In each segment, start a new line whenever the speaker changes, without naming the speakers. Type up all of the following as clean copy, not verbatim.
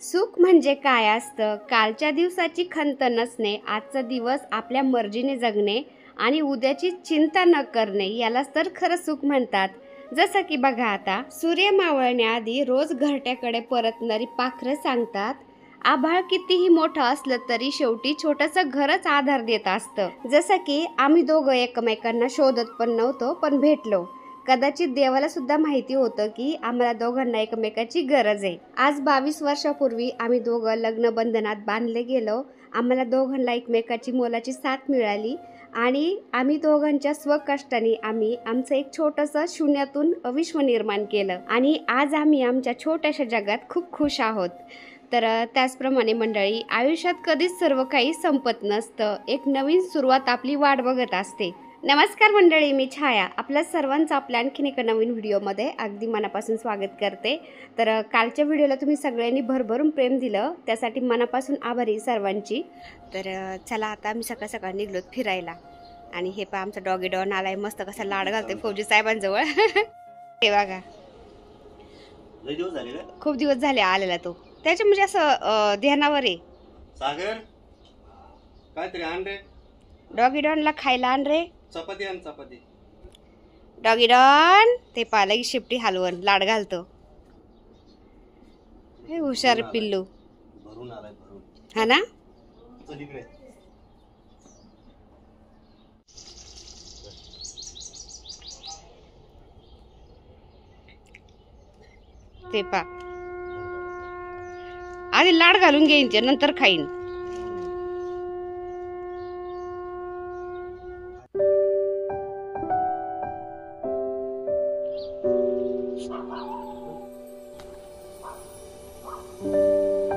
सुख म्हणजे काय असतं? कालच्या दिवसाची खंत नसणे, आजचा दिवस आपल्या मर्जीने जगणे आणि उद्याची चिंता न करणे यालाच तर खरं सुख म्हणतात. जसं की बघा आता, सूर्य मावळण्याआधी रोज घरट्याकडे परतणारी पाखरं सांगतात, आभाळ कितीही मोठं असलं तरी शेवटी छोटंसं घरच आधार देत असतं. जसं की आम्ही दोघं एकमेकांना शोधत पण नव्हतो, पण भेटलो. कदाचित देवाला सुद्धा माहिती होतं की आम्हाला दोघांना एकमेकाची गरज आहे. आज 22 वर्षापूर्वी आम्ही दोघं लग्न बंधनात बांधले गेलो. आम्हाला दोघांना एकमेकाची मोलाची साथ मिळाली आणि आम्ही दोघांच्या स्वकष्टाने आम्ही आमचं एक छोटंसं शून्यातून विश्व निर्माण केलं आणि आज आम्ही आमच्या छोट्याशा जगात खूप खुश आहोत. तर त्याचप्रमाणे मंडळी, आयुष्यात कधीच सर्व काही संपत नसतं. एक नवीन सुरुवात आपली वाट बघत असते. नमस्कार मंडळी, मी छाया आपल्या सर्वांचं आपल्या आणखीन एका नवीन व्हिडिओमध्ये अगदी मनापासून स्वागत करते. तर कालच्या व्हिडिओला तुम्ही सगळ्यांनी भरभरून प्रेम दिलं, त्यासाठी मनापासून आभारी सर्वांची. तर चला आता आम्ही सकाळ सकाळ निघलो फिरायला आणि हे पहा आमचा डॉगी डॉन आलाय, मस्त कसा लाड घालतोय फौजी साहेबांजवळ. हे बघा, खूप दिवस झाले आलेला तो, त्याच्या म्हणजे असं ध्यानावर आहे.
सागर काहीतरी आण रे,
डॉगी डॉनला खायला आण रे,
चपाती आण चपाती.
डॉगी डॉन ते पालक शिपटी हलवून लाड घालतो. हे हुशार पिल्लू
भरून आलाय, भरून.
हा ना.
चल इकडे.
ते पा आधी लाड घालून घेईन ते, नंतर खाईन.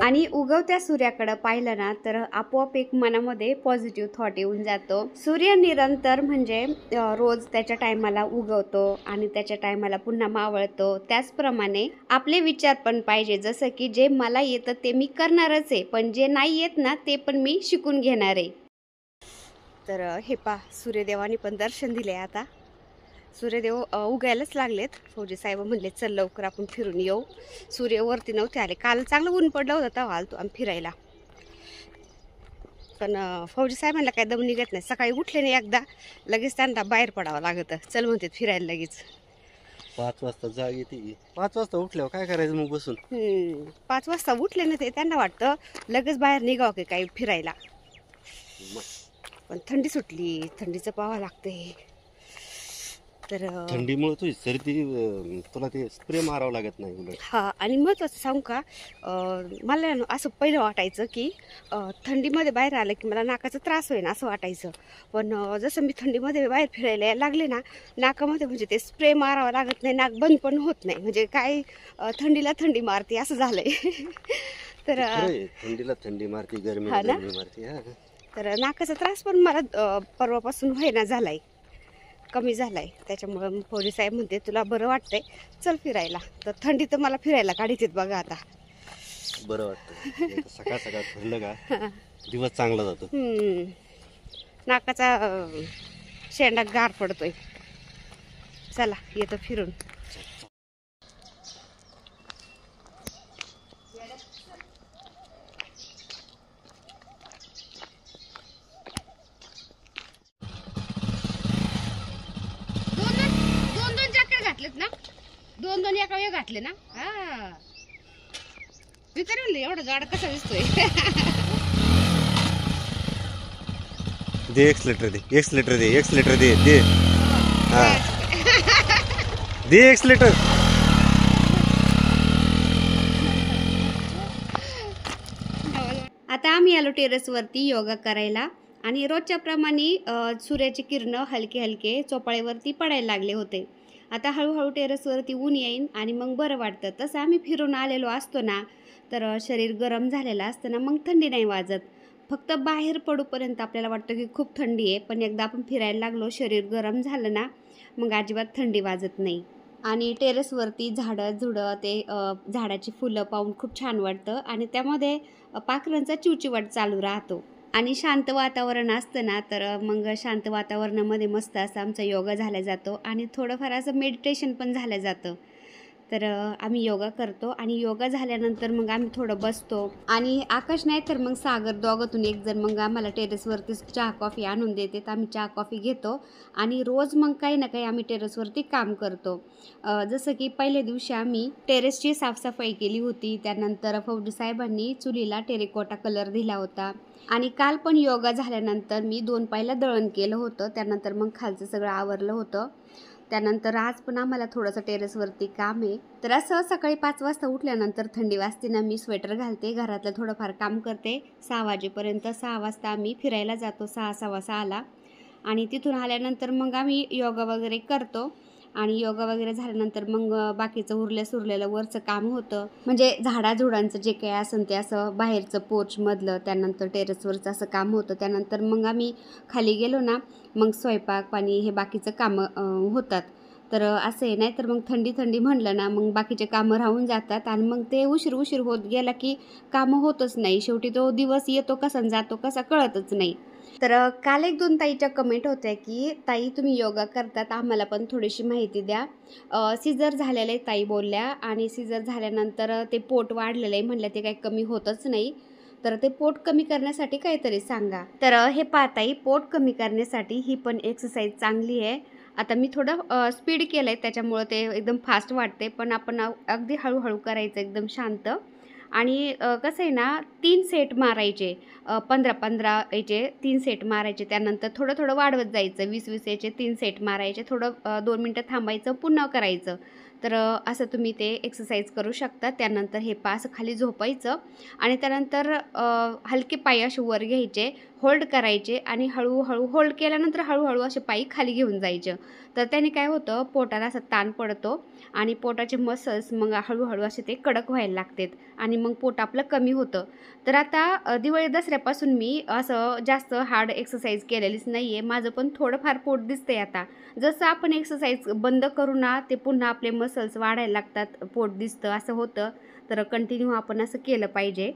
आणि उगवत्या सूर्याकडे पाहिलं ना तर आपोआप एक मनामध्ये पॉझिटिव्ह थॉट येऊन जातो. सूर्य निरंतर म्हणजे रोज त्याच्या टायमाला उगवतो आणि त्याच्या टायमाला पुन्हा मावळतो. त्याचप्रमाणे आपले विचार पण पाहिजे, जसं की जे मला येतं ते मी करणारच आहे, पण जे नाही येत ना ते पण मी शिकून घेणार आहे. तर हे पा सूर्यदेवानी पण दर्शन दिले. आता सूर्यदेव उगायलाच लागलेत. फौजी साहेब म्हणले चल लवकर आपण फिरून येऊ. सूर्य वरती नव्हते आले, काल चांगलं ऊन पडलं होतं तेव्हा आलतो आम्ही फिरायला. पण फौजी साहेबांना काय दम निघत नाही. सकाळी उठले नाही एकदा लगेच त्यांना बाहेर पडावं लागतं. चल म्हणते फिरायला लगेच.
5 वाजता जाग येते. 5 वाजता उठल्यावर काय करायचं मग बसून?
5 वाजता उठले ना ते त्यांना वाटतं लगेच बाहेर निघावं की काही फिरायला. पण थंडी सुटली, थंडीचं पाहावं लागते. तर
थंडीमुळे तुझी सर्दी, तुला ते स्प्रे मारावं लागत नाही उलट.
हा, आणि महत्त्वाचं सांगू का, मला असं पहिलं वाटायचं की थंडीमध्ये बाहेर आलं की मला नाकाचा त्रास होईल असं वाटायचं. पण जसं मी थंडीमध्ये बाहेर फिरायला लागले ना, नाकामध्ये म्हणजे ते स्प्रे मारावं लागत नाही, नाक बंद पण होत नाही. म्हणजे काय थंडीला थंडी मारते असं झालंय. तर
थंडीला थंडी मारते, गरमीला गरमी मारते.
तर नाकाचा त्रास पण मला परवापासून व्हायना झालाय, कमी झालाय. त्याच्यामुळं फौजी साहेब म्हणते तुला बरं वाटतंय चल फिरायला. तर थंडी तर मला फिरायला काढीत बघा आता.
बरं वाटतं सकाळ सकाळ फिरलं का दिवस चांगला जातो.
नाकाचा शेंडा गार पडतोय. चला येतो फिरून. दोन जॅकेट घातलेत ना, दोन एका वेळ घातले ना. हा विचारून एवढा जाड कसा दिसतोय.
दे एक्सलेटर, दे एक्सलेटर, दे एक्सलेटर, दे दे. हा दे एक्सलेटर.
आता आम्ही आलो टेरेसवरती योगा करायला आणि रोजच्या प्रमाणे सूर्याची किरणं हलके हलके चोपाळ्यावरती पडायला लागले होते. आता हळूहळू टेरेसवरती ऊन येईन आणि मग बरं वाटतं. तसं आम्ही फिरून आलेलो असतो ना तर शरीर गरम झालेलं असतं ना, मग थंडी नाही वाजत. फक्त बाहेर पडूपर्यंत आपल्याला वाटतं की खूप थंडी आहे, पण एकदा आपण फिरायला लागलो, शरीर गरम झालं ना, मग अजिबात थंडी वाजत नाही. आणि टेरेसवरती झाडं झुडं ते झाडाची फुलं पाहून खूप छान वाटतं आणि त्यामध्ये पाखरांचा चिवचिवाट चालू राहतो. आणि शांत वातावरण असतं ना, तर मग शांत वातावरणामध्ये मस्त असा आमचा योगा झाला जातो आणि थोडंफार असं मेडिटेशन पण झालं जातं. तर आम्ही योगा करतो आणि योगा झाल्यानंतर मग आम्ही थोडं बसतो आणि आकाश नाही तर मग सागर दोघातून एक जण मग आम्हाला टेरेसवरती चहा कॉफी आणून देते. तर आम्ही चहा कॉफी घेतो आणि रोज मग काही ना काही आम्ही टेरेसवरती काम करतो. जसं की पहिल्या दिवशी आम्ही टेरेसची साफसफाई केली होती. त्यानंतर फौजी साहेबांनी चुलीला टेरेकोटा कलर दिला होता आणि काल पण योगा झाल्यानंतर मी 2 पायला दळण केलं होतं. त्यानंतर मग खालचं सगळं आवरलं होतं. त्यानंतर आज पण आम्हाला थोडंसं टेरेसवरती काम आहे. तर असं सकाळी 5 वाजता उठल्यानंतर थंडी वाजते ना, मी स्वेटर घालते, घरातलं थोडंफार काम करते 6 वाजेपर्यंत. 6 वाजता आम्ही फिरायला जातो, 6 सव्वा 6ला आणि तिथून आल्यानंतर मग आम्ही योगा वगैरे करतो आणि योगा वगैरे झाल्यानंतर मग बाकीचं उरलेलं वरचं काम होतं. म्हणजे झाडाझुडांचं जे काही असेल ते असं बाहेरचं पोर्चमधलं, त्यानंतर टेरेसवरचं असं काम होतं. त्यानंतर मग आम्ही खाली गेलो ना, मग स्वयंपाक पाणी हे बाकीचं कामं होतात. तर असं आहे. नाही तर मग थंडी म्हणलं ना, मग बाकीचे कामं राहून जातात आणि मग ते उशीर होत गेला की कामं होतच नाही. शेवटी तो दिवस येतो कसा आणि जातो कसा कळतच नाही. तर काल 1-2 ताईच्या कमेंट होत्या की ताई तुम्ही योगा करतात, आम्हाला पण थोडीशी माहिती द्या. सीझर झालेलं आहे ताई बोलल्या आणि सीझर झाल्यानंतर ते पोट वाढलेलं आहे म्हणलं, ते काही कमी होतच नाही. तर ते पोट कमी करण्यासाठी काहीतरी सांगा. तर हे पहा ताई, पोट कमी करण्यासाठी ही पण एक्सरसाइज चांगली आहे. आता मी थोडं स्पीड केलं आहे त्याच्यामुळं ते एकदम फास्ट वाटते, पण आपण अगदी हळूहळू करायचं एकदम शांत. आणि कसं आहे ना, 3 सेट मारायचे. 15-15 याचे 3 सेट मारायचे. त्यानंतर थोडं वाढवत जायचं. 20-20 याचे 3 सेट मारायचे. थोडं 2 मिनटं थांबायचं, पुन्हा करायचं. तर असं तुम्ही ते एक्सरसाइज करू शकता. त्यानंतर हे पहा असं खाली झोपायचं आणि त्यानंतर हलके पाय असे वर घ्यायचे, होल्ड करायचे आणि हळूहळू होल्ड केल्यानंतर हळूहळू असे पाय खाली घेऊन जायचे. तर त्याने काय होतं, पोटाला असा ताण पडतो आणि पोटाचे मसल्स मग हळूहळू असे ते कडक व्हायला लागतात आणि मग पोट आपलं कमी होतं. तर आता दिवाळी दसऱ्यापासून मी असं जास्त हार्ड एक्सरसाइज केलेलीच नाही आहे. माझं पण थोडंफार पोट दिसतंय आता. जसं आपण एक्सरसाइज बंद करू ना, ते पुन्हा आपले मसल्स वाढायला लागतात, पोट दिसतं असं होतं. तर कंटिन्यू आपण असं केलं पाहिजे.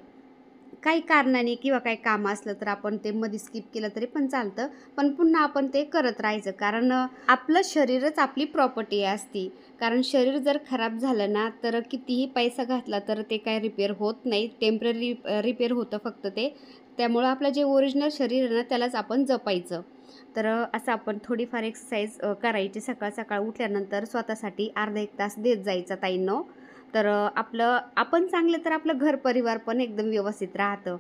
काही कारणाने किंवा काही काम असलं तर आपण ते मध्ये स्किप केलं तरी पण चालतं, पण पुन्हा आपण ते करत राहायचं. कारण आपलं शरीरच आपली प्रॉपर्टी असती. कारण शरीर जर खराब झालं ना, तर कितीही पैसा घातला तर ते काय रिपेअर होत नाही. टेम्पररी रिपेअर होतं फक्त ते. त्यामुळं आपलं जे ओरिजिनल शरीर आहे ना, त्यालाच आपण जपायचं. तर असं आपण थोडीफार एक्सरसाइज करायची. सकाळ उठल्यानंतर स्वतःसाठी अर्धा 1 तास देत जायचा ताईंनो. तर आपण चांगलं तर आपलं घर परिवार पण एकदम व्यवस्थित राहतं.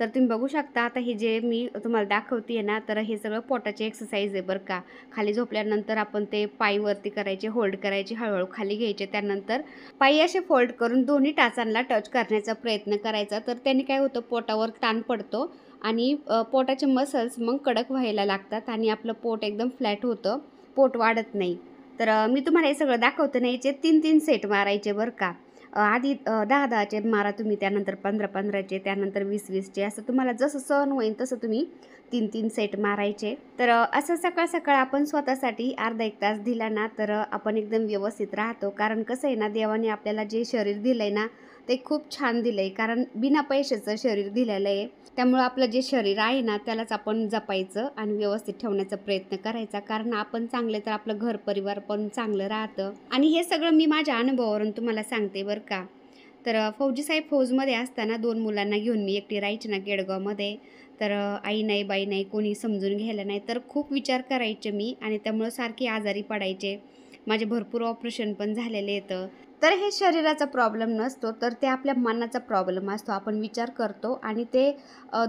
तर तुम्ही बघू शकता आता हे जे मी तुम्हाला दाखवते आहे ना, तर हे सगळं पोटाची एक्सरसाइज आहे बरं का. खाली झोपल्यानंतर आपण ते पाय वरती करायचे, होल्ड करायचे, हळूहळू खाली घ्यायचे. त्यानंतर पाय असे फोल्ड करून दोन्ही टाचांना टच करण्याचा प्रयत्न करायचा. तर त्याने काय होतं, पोटावर ताण पडतो आणि पोटाचे मसल्स मग कडक व्हायला लागतात आणि आपलं पोट एकदम फ्लॅट होतं, पोट वाढत नाही. तर मी तुम्हाला हे सगळं दाखवते ना, याचे 3-3 सेट मारायचे बरं का. आधी 10-10चे मारा तुम्ही, त्यानंतर 15-15चे, त्यानंतर 20-20चे, असं तुम्हाला जसं सहन होईल तसं तुम्ही 3-3 सेट मारायचे. तर असं सकाळ आपण स्वतःसाठी अर्धा 1 तास दिला ना, तर आपण एकदम व्यवस्थित राहतो. कारण कसं आहे ना, देवाने आपल्याला जे शरीर दिलं आहे ना, ते खूप छान दिलं आहे. कारण बिना पैशाचं शरीर दिलेलं आहे. त्यामुळं आपलं जे शरीर आहे ना, त्यालाच आपण जपायचं आणि व्यवस्थित ठेवण्याचा प्रयत्न करायचा. कारण आपण चांगले तर आपलं घर परिवार पण चांगलं राहतं. आणि हे सगळं मी माझ्या अनुभवावरून तुम्हाला सांगते बरं का. तर फौजी साहेब फौजमध्ये असताना 2 मुलांना घेऊन मी एकटी राहायचे ना केडगावमध्ये. तर आई नाही, बाई नाही, कोणी समजून घ्यायला नाही. तर खूप विचार करायचे मी आणि त्यामुळं सारखी आजारी पडायचे. माझे भरपूर ऑपरेशन पण झालेले आहेत. तर हे शरीराचा प्रॉब्लेम नसतो, तर ते आपल्या मनाचा प्रॉब्लेम असतो. आपण विचार करतो आणि ते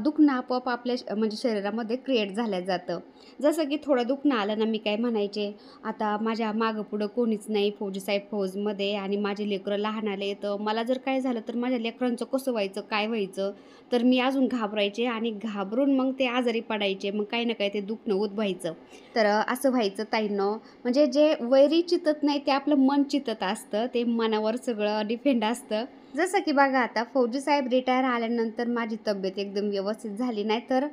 दुखणं आपोआप आपल्या म्हणजे शरीरामध्ये क्रिएट झालं जातं. जसं की थोडं दुखणं आलं ना, मी काय म्हणायचे, आता माझ्या मागं पुढं कोणीच नाही फौजी साहेब फौजमध्ये आणि माझे लेकरं लहान आले, तर मला जर काय झालं तर माझ्या लेकरांचं कसं व्हायचं, काय व्हायचं. तर मी अजून घाबरायचे आणि घाबरून मग ते आजारी पडायचे. मग काही ना काही ते दुखणं उद्भवायचं. तर असं व्हायचं ताईंनो. म्हणजे जे वैरी चितत नाही ते आपलं मन चितत असतं. ते मनावर सगळं डिपेंड असतं. जसं की बघा, आता फौजी साहेब रिटायर आल्यानंतर माझी तब्येत एकदम व्यवस्थित झाली. नाही तर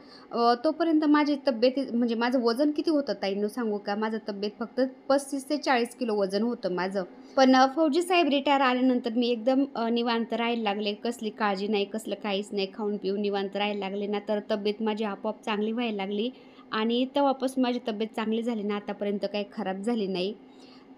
तोपर्यंत माझी तब्येत म्हणजे माझं वजन किती होतं ताईंनो सांगू का? माझं तब्येत फक्त 35 ते 40 किलो वजन होतं माझं. पण फौजी साहेब रिटायर आल्यानंतर मी एकदम निवांत राहायला लागले. कसली काळजी नाही, कसलं काहीच नाही. खाऊन पिऊन निवांत राहायला लागले ना, तर तब्येत माझी आपोआप चांगली व्हायला लागली आणि तेव्हापासून माझी तब्येत चांगली झाली ना, आतापर्यंत काही खराब झाली नाही.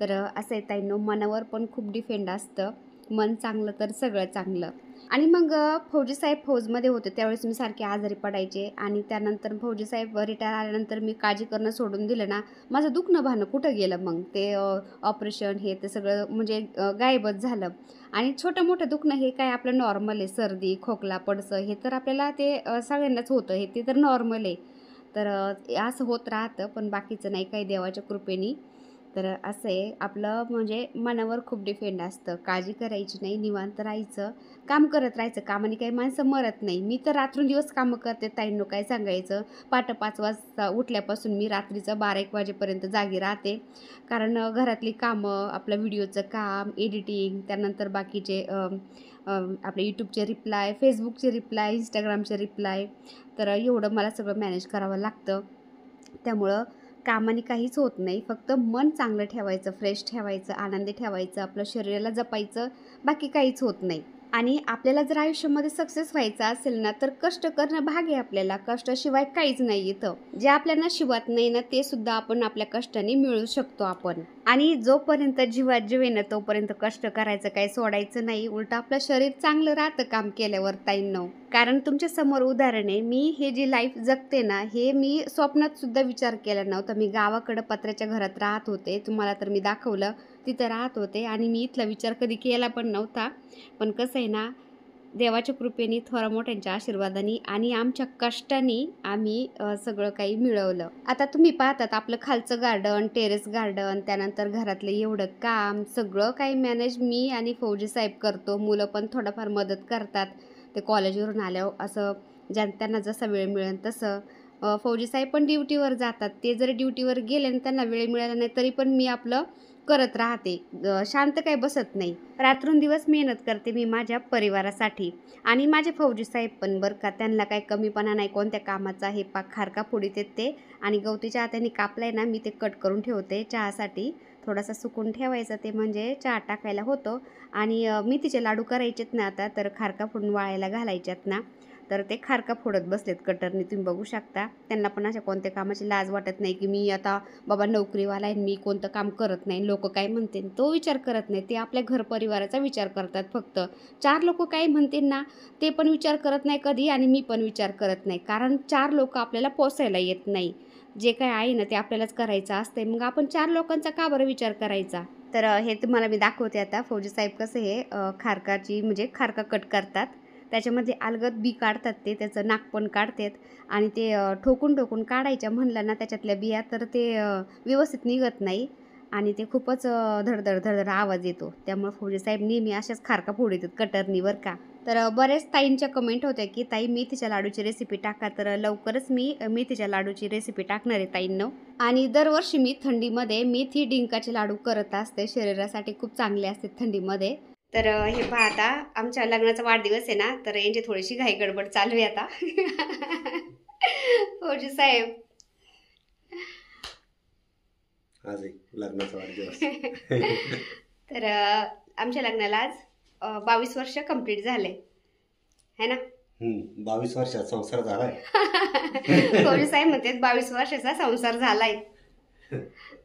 तर असं आहे ताईंनो, मनावर पण खूप डिपेंड असतं. मन चांगलं तर सगळं चांगलं. आणि मग फौजी साहेब फौजमध्ये होते त्यावेळेस मी सारखे आजारी पडायचे आणि त्यानंतर फौजी साहेब रिटायर आल्यानंतर मी काळजी करणं सोडून दिलं ना, माझं दुखणं भाणं कुठं गेलं मग ते ऑपरेशन हे ते सगळं म्हणजे गायबच झालं. आणि छोटं मोठं दुखणं हे काय आपलं नॉर्मल आहे, सर्दी खोकला पडसं हे तर आपल्याला ते सगळ्यांनाच होतं, हे ते तर नॉर्मल आहे. तर असं होत राहतं, पण बाकीचं नाही काही देवाच्या कृपेने. तर असं आहे आपलं म्हणजे मनावर खूप डिपेंड असतं. काळजी करायची नाही, निवांत राहायचं, काम करत राहायचं. कामाने काही माणसं मरत नाही. मी तर रात्रंदिवस कामं करते ताईंनो, काय सांगायचं. पहाटे 5 वाजता उठल्यापासून मी रात्रीचं 12-1 वाजेपर्यंत जागी राहते. कारण घरातली कामं, आपलं व्हिडिओचं काम, एडिटिंग, त्यानंतर बाकीचे आपले यूट्यूबचे रिप्लाय, फेसबुकचे रिप्लाय, इंस्टाग्रामचे रिप्लाय, तर एवढं मला सगळं मॅनेज करावं लागतं. त्यामुळं कामाने काहीच होत नाही. फक्त मन चांगलं ठेवायचं, फ्रेश ठेवायचं, आनंदी ठेवायचं, आपलं शरीराला जपायचं, बाकी काहीच होत नाही. आणि आपल्याला जर आयुष्यामध्ये सक्सेस व्हायचं असेल ना, तर कष्ट करणं भाग आहे आपल्याला. कष्टाशिवाय काहीच नाही इथं. जे आपल्या नशिबात नाही ना, ते सुद्धा आपण आपल्या कष्टाने मिळवू शकतो आपण. आणि जोपर्यंत जीवात जीव आहे ना, तोपर्यंत कष्ट करायचं काही सोडायचं नाही. उलटं आपलं शरीर चांगलं राहतं काम केल्यावर ताईंनो. कारण तुमच्या समोर उदाहरण आहे, मी हे जी लाईफ जगते ना, हे मी स्वप्नात सुद्धा विचार केला नव्हता. मी गावाकडं पत्र्याच्या घरात राहत होते, तुम्हाला तर मी दाखवलं, तिथं राहत होते आणि मी इथला विचार कधी केला पण नव्हता. पण कसं आहे ना, देवाच्या कृपेने, थोरा मोठ्यांच्या आशीर्वादाने आणि आमच्या कष्टाने आम्ही सगळं काही मिळवलं. आता तुम्ही पाहतात आपलं खालचं गार्डन, टेरेस गार्डन, त्यानंतर घरातलं एवढं काम, सगळं काही मॅनेज मी आणि फौजी साहेब करतो. मुलं पण थोडंफार मदत करतात. ते कॉलेजवरून आल्यावर असं त्यांना जसा वेळ मिळेल तसं. फौजी साहेब पण ड्युटीवर जातात. ते जर ड्युटीवर गेले आणि त्यांना वेळ मिळाला नाही तरी पण मी आपलं करत राहते. शांत काही बसत नाही. रात्रंदिवस मेहनत करते मी माझ्या परिवारासाठी. आणि माझे फौजी साहेब पण बरं का, त्यांना काही कमीपणा नाही कोणत्या कामाचा. हे पाक खारका फोडीत ते आणि गवती चहा त्यांनी कापलाय ना, मी ते कट करून ठेवते चहासाठी. थोडासा सुकून ठेवायचा, ते म्हणजे चहा टाकायला होतो. आणि मेथीचे लाडू करायचेत ना आता, तर खारका फोडून वाळायला घालायच्यात ना, तर ते खारका फोडत बसलेत कटरने, तुम्ही बघू शकता. त्यांना पण अशा कोणत्या कामाची लाज वाटत नाही की मी आता बाबा नोकरीवाला आहे, मी कोणतं काम करत नाही, लोक काय म्हणतील तो विचार करत नाही. ते आपल्या घर परिवाराचा विचार करतात फक्त. 4 लोक काय म्हणतील ना, ते पण विचार करत नाही कधी आणि मी पण विचार करत नाही. कारण 4 लोक आपल्याला पोसायला येत नाही. जे काय आहे ना ते आपल्यालाच करायचं असते. मग आपण 4 लोकांचा का बरं विचार करायचा. तर हे तुम्हाला मी दाखवते आता. फौजी साहेब कसं हे खारकाची म्हणजे खारका कट करतात. त्याच्यामध्ये अलगद बी काढतात, ते त्याचं नाक पण काढतात आणि ते ठोकून ठोकून काढायच्या म्हणलं ना त्याच्यातल्या बिया, तर ते व्यवस्थित निघत नाही आणि ते खूपच धडधड धडधड आवाज येतो. त्यामुळे फौजी साहेब नेहमी अशाच खारका फोडतात कटरनी बरं का. तर बरेच ताईंच्या कमेंट होत्या की ताई मेथीच्या लाडूची रेसिपी टाका. तर लवकरच मी मेथीच्या लाडूची रेसिपी टाकणार आहे ताईंनो. आणि दरवर्षी मी थंडीमध्ये मेथी डिंकाचे लाडू करत असते. शरीरासाठी खूप चांगले असते थंडीमध्ये. तर हे पहा, आता आमच्या लग्नाचा वाढदिवस आहे ना, तर यांची थोडीशी घाई गडबड चालू आहे आता. फौजी साहेब
आज लग्नाचा वाढदिवस.
तर आमच्या लग्नाला आज 22 वर्ष कंप्लीट झाले है ना.
22 वर्षात संसार झालाय.
फौजी साहेब म्हणते 22 वर्षाचा संसार झालाय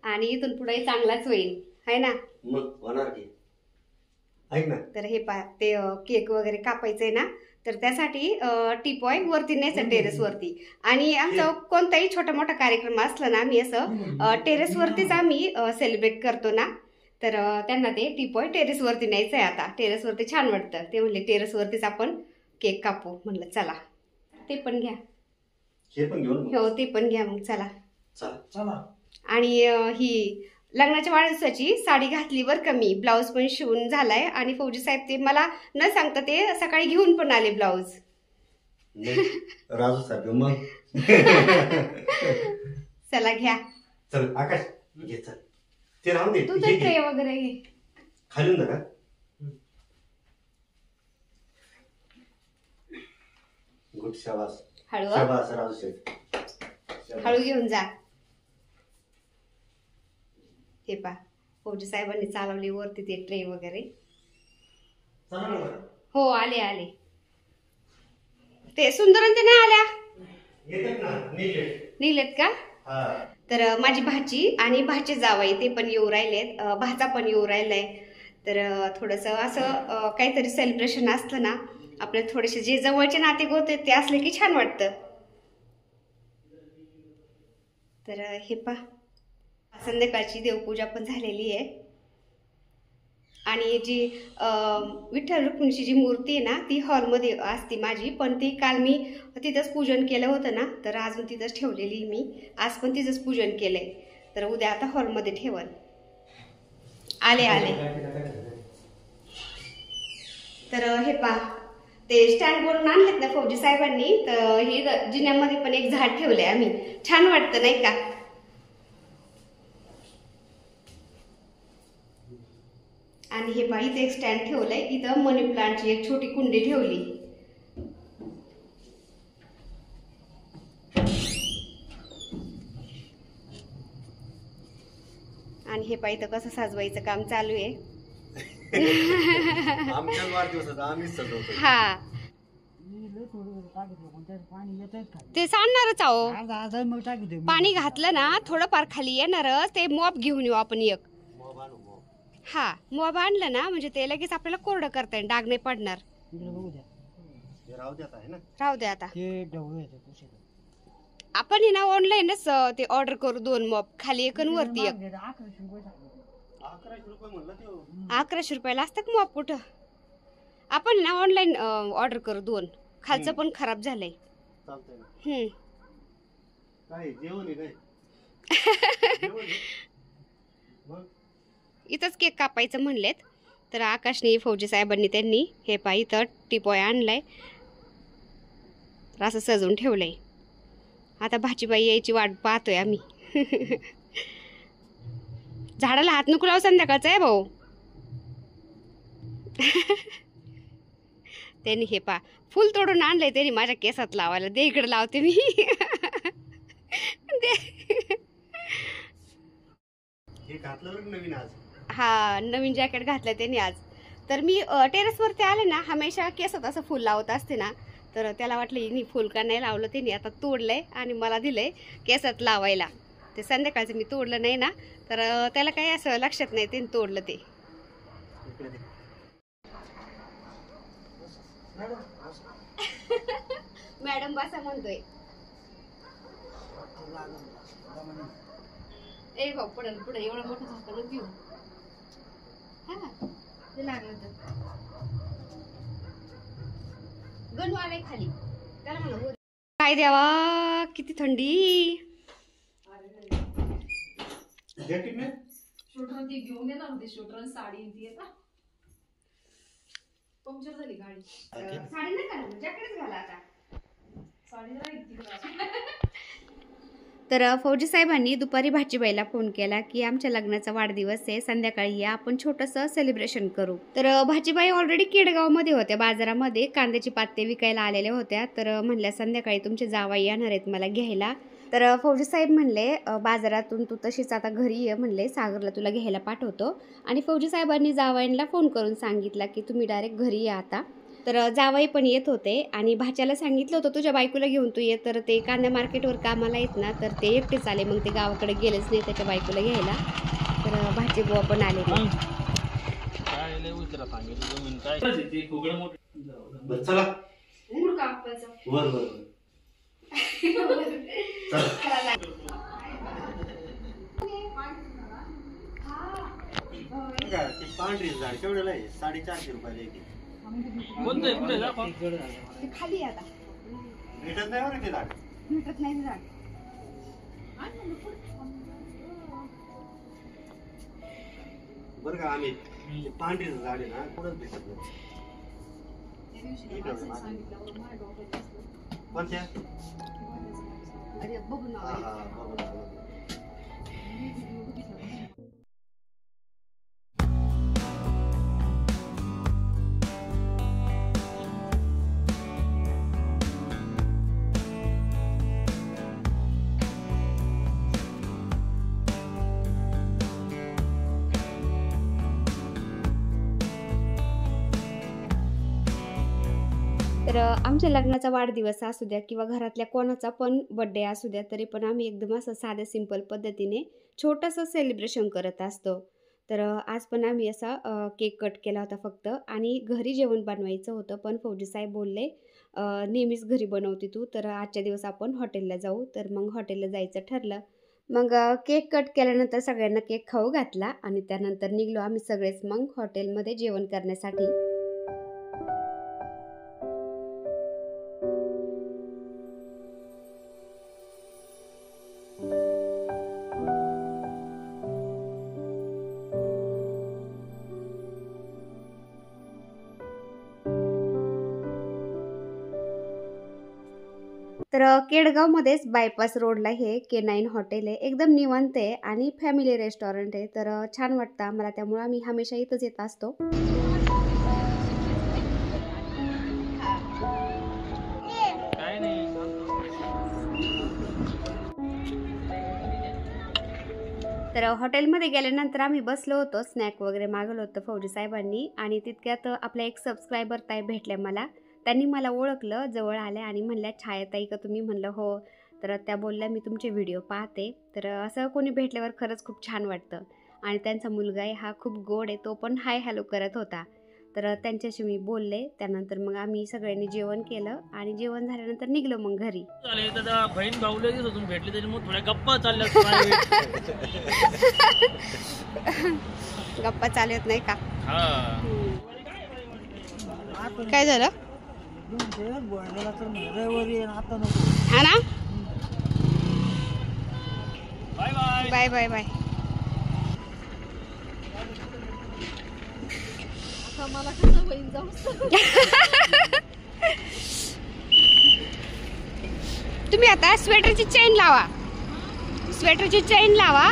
आणि इथून पुढे चांगलाच होईल है ना.
मग होणार की, ऐक ना.
तर हे पहा, ते केक वगैरे कापायचंय ना, तर त्यासाठी टीपॉय वरती न्यायचं टेरेस वरती. आणि आमचा कोणताही छोटा मोठा कार्यक्रम असला ना, आम्ही असं टेरेस वरतीच आम्ही सेलिब्रेट करतो ना. तर त्यांना ते टीपॉय टेरेस वरती न्यायचं आहे. आता टेरेस वरती छान वाटतं. ते म्हणले टेरेस वरतीच आपण केक कापू. म्हणलं चला, ते पण घ्या,
हे पण घेऊन.
हो ते पण घ्या मग, चला
चला.
आणि ही लग्नाच्या वाढदिवसाची साडी घातली बरं का मी. ब्लाऊज पण शिवून झालाय आणि फौजी साहेब ते मला न सांगता ते सकाळी घेऊन पण आले ब्लाऊज.
राजू साहेब मग
चला घ्या.
चल आकाश घे, चल ते राहून दे.
तू तर ट्रे वगैरे घे
खालून ना. गुड, शाबास.
हळू
शाबास राजू साहेब,
हळू घेऊन जा. हे पा, फौजी साहेबांनी चालवली वरती ते ट्रे वगैरे. हो आले आले. ते सुंदर ते नाही आल्या, निघलेत का. तर माझी भाची आणि भाचे जावई ते पण येऊ राहिलेत, भाचा पण येऊ राहिलाय. तर थोडंसं असं काहीतरी सेलिब्रेशन असलं ना, आपले थोडेसे जे जवळचे नाते गोते ते असले की छान वाटतं. तर हे पहा, संध्याकाळची देवपूजा पण झालेली आहे. आणि जी विठ्ठल रुक्मिणीची जी मूर्ती आहे ना, ती हॉलमध्ये असते माझी, पण ती काल मी तिथंच पूजन केलं होतं ना, तर अजून तिथंच ठेवलेली मी. आज पण तिथंच पूजन केलंय. तर उद्या आता हॉलमध्ये ठेवल. आले तर हे पहा, ते स्टँड बनवून आणलेत ना फौजी साहेबांनी, तर हे जिन्यामध्ये पण एक झाड ठेवलंय आम्ही. छान वाटतं नाही का? आणि हे पहा, इथे एक स्टँड ठेवलंय. इथं मनी प्लांटची एक छोटी कुंडी ठेवली. आणि हे पहा, इथं कसं सजवायचं काम चालू आहे. हा, ते सांगणारच आहो. पाणी घातलं ना थोडंफार खाली येणारच. ते मॉप घेऊन येऊ आपण एक. हा, मॉप आणलं ना म्हणजे ते लगेच आपल्याला कोरडं करता येईल, डाग नाही पडणार. राहू द्या आता. आपण ना ऑनलाईनच ते ऑर्डर करू 2 मॉप, खाली एक आणि वरती एक. 1100 रुपयाला असतं का मॉप कुठं? आपण ना ऑनलाईन ऑर्डर करू 2. खालचं पण खराब झालंय. इथंच केक कापायचं म्हणलेत. तर आकाशने फौजी साहेबांनी त्यांनी हे पहा, इथं टिपॉय आणलाय, असं सजवून ठेवलंय. आता भाजीबाई यायची वाट पाहतोय आम्ही. झाडाला हात नको लावू, संध्याकाळचं आहे भाऊ. त्यांनी हे पहा, फुल तोडून आणलंय त्यांनी माझ्या केसात लावायला. दे इकडे लावते मी. हा, नवीन जॅकेट घातलं त्यांनी आज. तर मी टेरेसवरती आले ना, हमेशा केसात असं फुल लावत असते ना, तर त्याला वाटलं हिने फुल का नाही लावलं. त्यांनी आता तोडलंय आणि मला दिलंय केसात लावायला. ते संध्याकाळचं मी तोडलं नाही ना, तर त्याला काही असं लक्षात नाही त्यांनी तोडलं ते. मॅडम बसा म्हणतोय. ए भाऊ, पुढे पुढे एवढं मोठं झाकण घेऊ. हा, ते लागलं तर गणू आले खाली. त्याला म्हणा काय द्यावा, किती थंडी.
शूटर ती घेऊन येणार होती. शूटर साडी ती येता पंक्चर झाली गाडी.
साडी नाही घालू, जॅकेटच घाला आता.
साडी राहील.
तर फौजी साहेबांनी दुपारी भाजीबाईला फोन केला की आमच्या लग्नाचा वाढदिवस आहे, संध्याकाळी या, आपण छोटंसं सेलिब्रेशन करू. तर भाजीबाई ऑलरेडी केडगावमध्ये होत्या, बाजारामध्ये कांद्याची पाते विकायला आलेल्या होत्या. तर म्हणल्या संध्याकाळी तुमचे जावई येणार आहेत मला घ्यायला. तर फौजी साहेब म्हणले बाजारातून तू तशीच आता घरी ये म्हणले, सागरला तुला घ्यायला पाठवतो. आणि फौजी साहेबांनी जावईंना फोन करून सांगितलं की तुम्ही डायरेक्ट घरी या आता. तर जावई पण येत होते आणि भाच्याला सांगितलं होतं तुझ्या बायकोला घेऊन तू ये. तर ते कांद्या मार्केटवर कामाला येत ना, तर ते एकटेच आले. मग ते गावाकडे गेलेच नाही त्याच्या बायकोला घ्यायला. तर भाची बुवा पण आले.
पांढरी झाड केवढ्याला आहे? 450 रुपयाला एक.
खाली आता
भेटत नाही बरं ते झाड.
भेटत नाही झाड.
बरं का, आम्ही पांढरी झाड आहे ना, कुठंच भेटत नाही. कोणत्या?
अरे बघू ना. तर आमच्या लग्नाचा वाढदिवस असू द्या किंवा घरातल्या कोणाचा पण बड्डे असू द्या, तरी पण आम्ही एकदम असं साध्या सिंपल पद्धतीने छोटंसं सेलिब्रेशन करत असतो. तर आज पण आम्ही असा केक कट केला होता फक्त आणि घरी जेवण बनवायचं होतं, पण फौजी साहेब बोलले नेहमीच घरी बनवते तू, तर आजच्या दिवस आपण हॉटेलला जाऊ. तर मग हॉटेलला जायचं ठरलं. मग केक कट केल्यानंतर सगळ्यांना केक खाऊ घातला आणि त्यानंतर निघलो आम्ही सगळेच मग हॉटेलमध्ये जेवण करण्यासाठी. तर केडगावमध्येच बायपास रोडला हे K9 हॉटेल आहे. एकदम निवांत आहे आणि फॅमिली रेस्टॉरंट आहे. तर छान वाटतं आम्हाला, त्यामुळे आम्ही हमेशा इथंच येत असतो. तर हॉटेलमध्ये गेल्यानंतर आम्ही बसलो होतो, स्नॅक वगैरे मागवलं होतं फौजी साहेबांनी आणि तितक्यात आपल्या एक सबस्क्रायबर ताई भेटल्या मला. त्यांनी मला ओळखलं, जवळ आल्या आणि म्हणल्या छायाताई का तुम्ही? म्हणलं हो. तर त्या बोलल्या मी तुमचे व्हिडिओ पाहते. तर असं कोणी भेटल्यावर खरंच खूप छान वाटतं. आणि त्यांचा मुलगा आहे हा खूप गोड आहे, तो पण हाय हॅलो करत होता. तर त्यांच्याशी मी बोलले. त्यानंतर मग आम्ही सगळ्यांनी जेवण केलं आणि जेवण झाल्यानंतर निघलो मग घरी.
झाले तर बहीण भाऊ लगेच होतून भेटले त्याच्यामुळे थोड्या गप्पा चालल्या.
गप्पा चालत नाही का?
हा
काय झालं? हा ना,
bye bye.
Bye bye bye.
मला कसं बहीण जाऊ.
तुम्ही आता स्वेटरची चेन लावा, स्वेटरची चेन लावा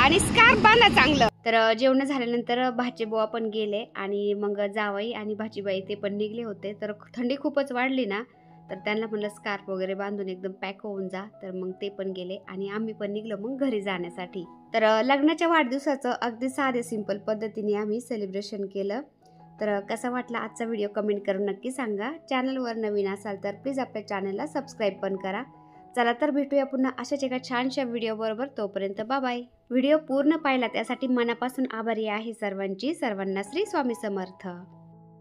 आणि स्कार्फ बांधा चांगलं. तर जेवण झाल्यानंतर भाचीबुवा पण गेले आणि मग जावई आणि भाचीबाई ते पण निघले होते. तर थंडी खूपच वाढली ना, तर त्यांना म्हणलं स्कार्फ वगैरे बांधून एकदम पॅक होऊन जा. तर मग ते पण गेले आणि आम्ही पण निघलो मग घरी जाण्यासाठी. तर लग्नाच्या वाढदिवसाचं अगदी साधे सिंपल पद्धतीने आम्ही सेलिब्रेशन केलं. तर कसा वाटला आजचा व्हिडिओ कमेंट करून नक्की सांगा. चॅनलवर नवीन असाल तर प्लीज आपल्या चॅनलला सबस्क्राईब पण करा. चला तर भेटूया पुन्हा अशाच एका छानशा व्हिडिओ बरोबर. तोपर्यंत बाय. व्हिडिओ पूर्ण पाहिला त्यासाठी मनापासून आभारी आहे सर्वांची. सर्वांना श्री स्वामी समर्थ.